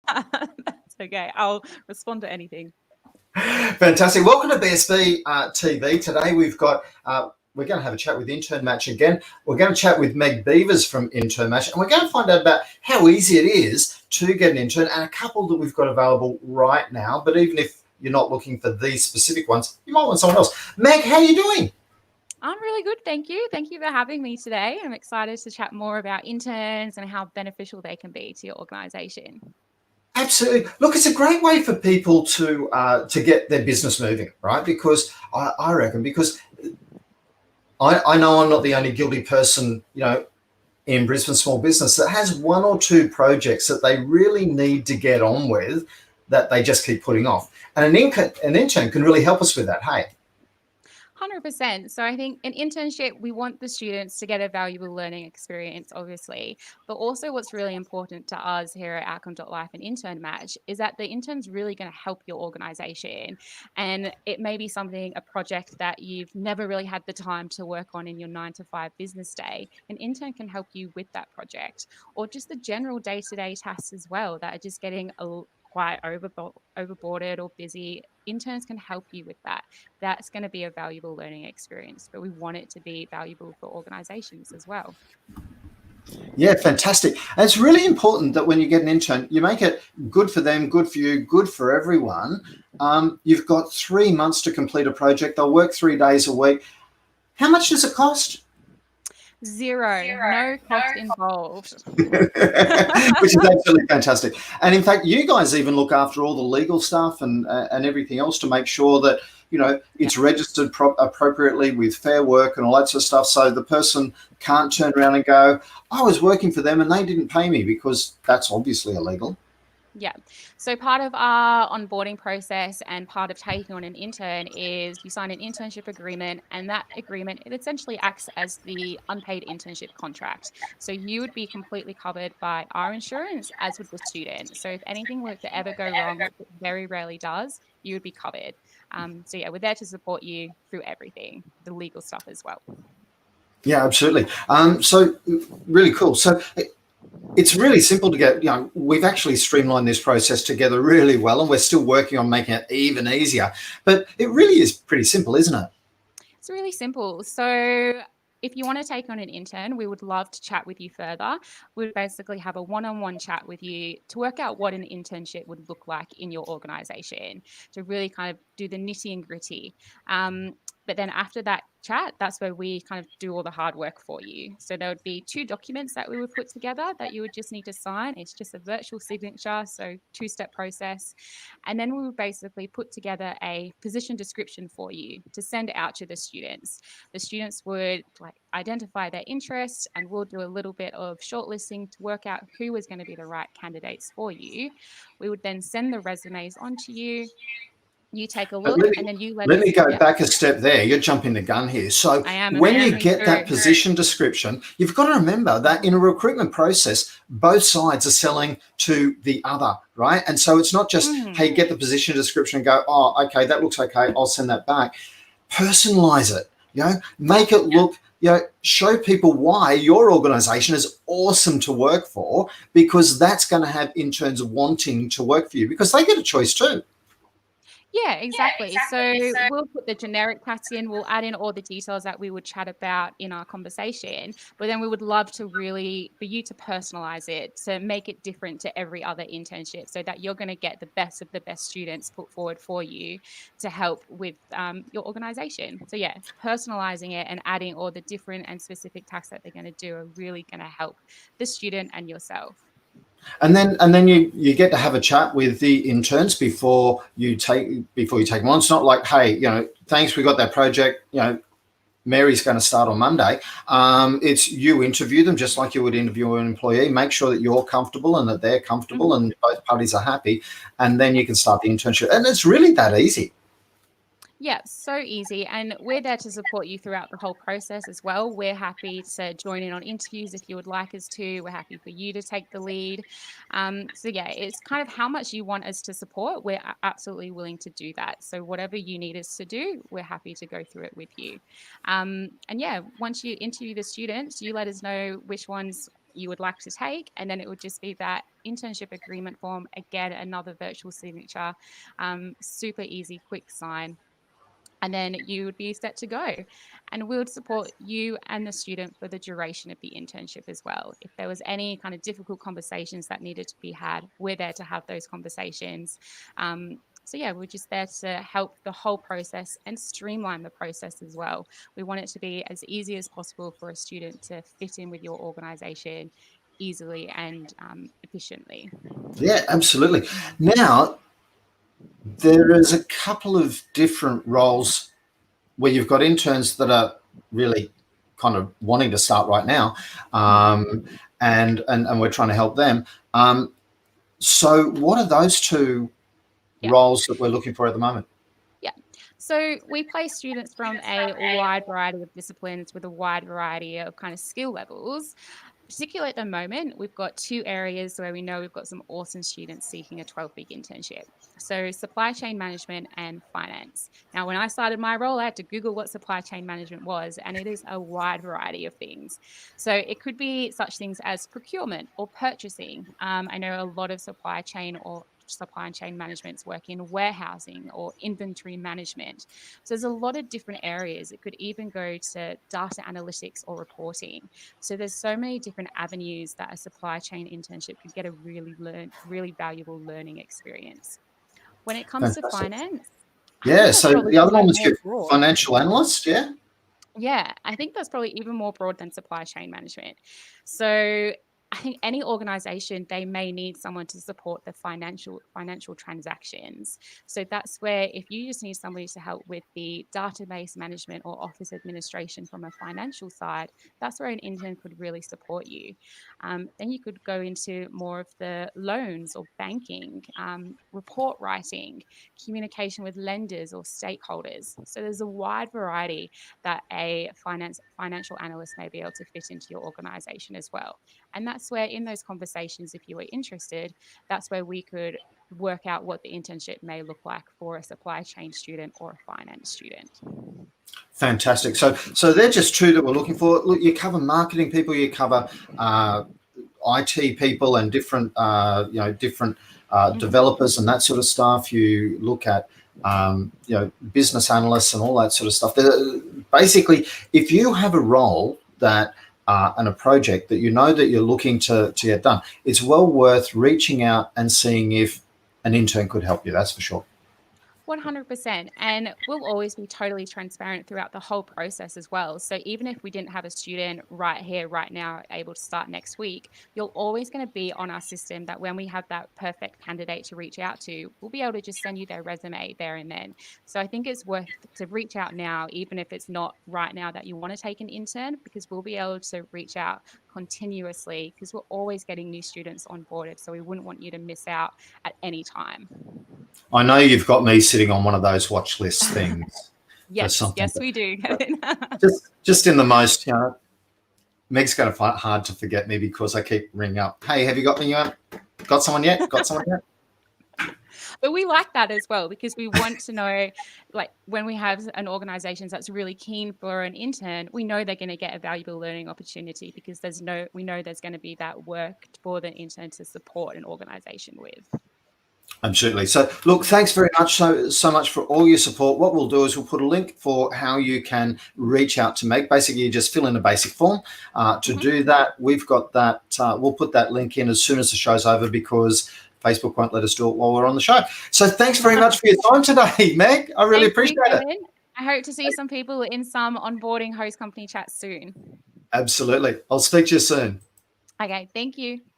That's okay. I'll respond to anything. Fantastic. Welcome to BSB TV. Today we're going to have a chat with Intern Match again. We're going to chat with Meg Beavers from Intern Match, and we're going to find out about how easy it is to get an intern and a couple that we've got available right now. But even if you're not looking for these specific ones, you might want someone else. Meg, how are you doing? I'm really good, thank you. Thank you for having me today. I'm excited to chat more about interns and how beneficial they can be to your organisation. Absolutely. Look, it's a great way for people to get their business moving, right? Because I reckon because I know I'm not the only guilty person, in Brisbane small business that has one or two projects that they really need to get on with that they just keep putting off. And an intern can really help us with that. Hey. 100%. So I think an internship, we want the students to get a valuable learning experience, obviously, but also what's really important to us here at Outcome.Life and Intern Match is that the intern's really going to help your organization. And it may be something, a project that you've never really had the time to work on in your 9 to 5 business day. An intern can help you with that project, or just the general day-to-day tasks as well that are just getting quite overboarded or busy. Interns can help you with that. That's going to be a valuable learning experience, but we want it to be valuable for organizations as well. Yeah, fantastic. And it's really important that when you get an intern, you make it good for them, good for you, good for everyone. You've got 3 months to complete a project. They'll work 3 days a week. How much does it cost? Zero, no cost involved. Which is absolutely fantastic. And in fact, you guys even look after all the legal stuff and everything else to make sure that it's registered appropriately with Fair Work and all that sort of stuff. So the person can't turn around and go, I was working for them and they didn't pay me, because that's obviously illegal. Yeah. So part of our onboarding process and part of taking on an intern is you sign an internship agreement, and that agreement, it essentially acts as the unpaid internship contract. So you would be completely covered by our insurance, as would the student. So if anything were to ever go wrong, which it very rarely does, you would be covered. So yeah, we're there to support you through everything, the legal stuff as well. Yeah, absolutely. So really cool. So it's really simple to get, we've actually streamlined this process together really well, and we're still working on making it even easier. But it really is pretty simple, isn't it? It's really simple. So if you want to take on an intern, we would love to chat with you further. We would basically have a one-on-one chat with you to work out what an internship would look like in your organization, to really kind of do the nitty and gritty. But then after that chat, that's where we kind of do all the hard work for you. So there would be 2 documents that we would put together that you would just need to sign. It's just a virtual signature, so 2-step process. And then we would basically put together a position description for you to send out to the students. The students would identify their interests, and we'll do a little bit of shortlisting to work out who is going to be the right candidates for you. We would then send the resumes on to you. You take a But look, and then you let let us. me go Yeah, back a step there. You're jumping the gun here. So I am. when you Me get that too. position description, you've got to remember that in a recruitment process, both sides are selling to the other, right? And so it's not just, hey, get the position description and go, oh, okay, that looks okay, I'll send that back. Personalize it, make it look, show people why your organization is awesome to work for, because that's going to have interns wanting to work for you because they get a choice too. Yeah, exactly. So we'll put the generic packs in, we'll add in all the details that we would chat about in our conversation, but then we would love to really, for you to personalize it, to make it different to every other internship so that you're going to get the best of the best students put forward for you to help with your organization. So yeah, personalizing it and adding all the different and specific tasks that they're going to do are really going to help the student and yourself. And then you get to have a chat with the interns before you take them on. It's not like, hey, thanks, we got that project, Mary's going to start on Monday. It's you interview them just like you would interview an employee. Make sure that you're comfortable and that they're comfortable and both parties are happy, and then you can start the internship. And it's really that easy. Yeah, so easy. And we're there to support you throughout the whole process as well. We're happy to join in on interviews if you would like us to. We're happy for you to take the lead. So, yeah, it's kind of how much you want us to support. We're absolutely willing to do that. So, whatever you need us to do, we're happy to go through it with you. And yeah, once you interview the students, you let us know which ones you would like to take, and then it would just be that internship agreement form. Again, another virtual signature, super easy, quick sign, and then you would be set to go. And we would support you and the student for the duration of the internship as well. If there was any kind of difficult conversations that needed to be had, we're there to have those conversations. So yeah, we're just there to help the whole process and streamline the process as well. We want it to be as easy as possible for a student to fit in with your organization easily and efficiently. Yeah, absolutely. Now, there is a couple of different roles where you've got interns that are really kind of wanting to start right now, and we're trying to help them. So what are those two roles that we're looking for at the moment? Yeah. So we place students from a wide variety of disciplines with a wide variety of kind of skill levels. Particularly at the moment, we've got two areas where we know we've got some awesome students seeking a 12-week internship. So supply chain management and finance. Now, when I started my role, I had to Google what supply chain management was, and it is a wide variety of things. So it could be such things as procurement or purchasing. I know a lot of supply chain managements work in warehousing or inventory management. So there's a lot of different areas. It could even go to data analytics or reporting. So there's so many different avenues that a supply chain internship could get a really valuable learning experience. When it comes to finance, yeah, so the other one was your broad. financial analyst, yeah? Yeah, I think that's probably even more broad than supply chain management. So I think any organization, they may need someone to support the financial transactions. So that's where if you just need somebody to help with the database management or office administration from a financial side, that's where an intern could really support you. Then you could go into more of the loans or banking, report writing, communication with lenders or stakeholders. So there's a wide variety that a financial analyst may be able to fit into your organization as well. And that's where in those conversations, if you were interested, that's where we could work out what the internship may look like for a supply chain student or a finance student. Fantastic. So they're just two that we're looking for. Look, you cover marketing people, you cover IT people and different developers and that sort of stuff. You look at business analysts and all that sort of stuff. Basically, if you have a role that and a project that you know that you're looking to get done, it's well worth reaching out and seeing if an intern could help you. That's for sure. 100%. And we'll always be totally transparent throughout the whole process as well. So even if we didn't have a student right here, right now, able to start next week, you're always going to be on our system that when we have that perfect candidate to reach out to, we'll be able to just send you their resume there and then. So I think it's worth to reach out now, even if it's not right now that you want to take an intern, because we'll be able to reach out continuously because we're always getting new students onboarded. So we wouldn't want you to miss out at any time. I know you've got me sitting on one of those watch list things. Yes, we do. just in the most, Meg's going to find it hard to forget me because I keep ringing up. Hey, have you got me? Got someone yet? Got someone yet? But we like that as well because we want to know, like when we have an organization that's really keen for an intern, we know they're going to get a valuable learning opportunity because we know there's going to be that work for the intern to support an organization with. Absolutely. So look, thanks very much so much for all your support. What we'll do is we'll put a link for how you can reach out to Meg. Basically, you just fill in a basic form. To do that, we've got that. We'll put that link in as soon as the show's over because Facebook won't let us do it while we're on the show. So thanks very much for your time today, Meg. I really appreciate it. I hope to see some people in some onboarding host company chats soon. Absolutely. I'll speak to you soon. Okay. Thank you.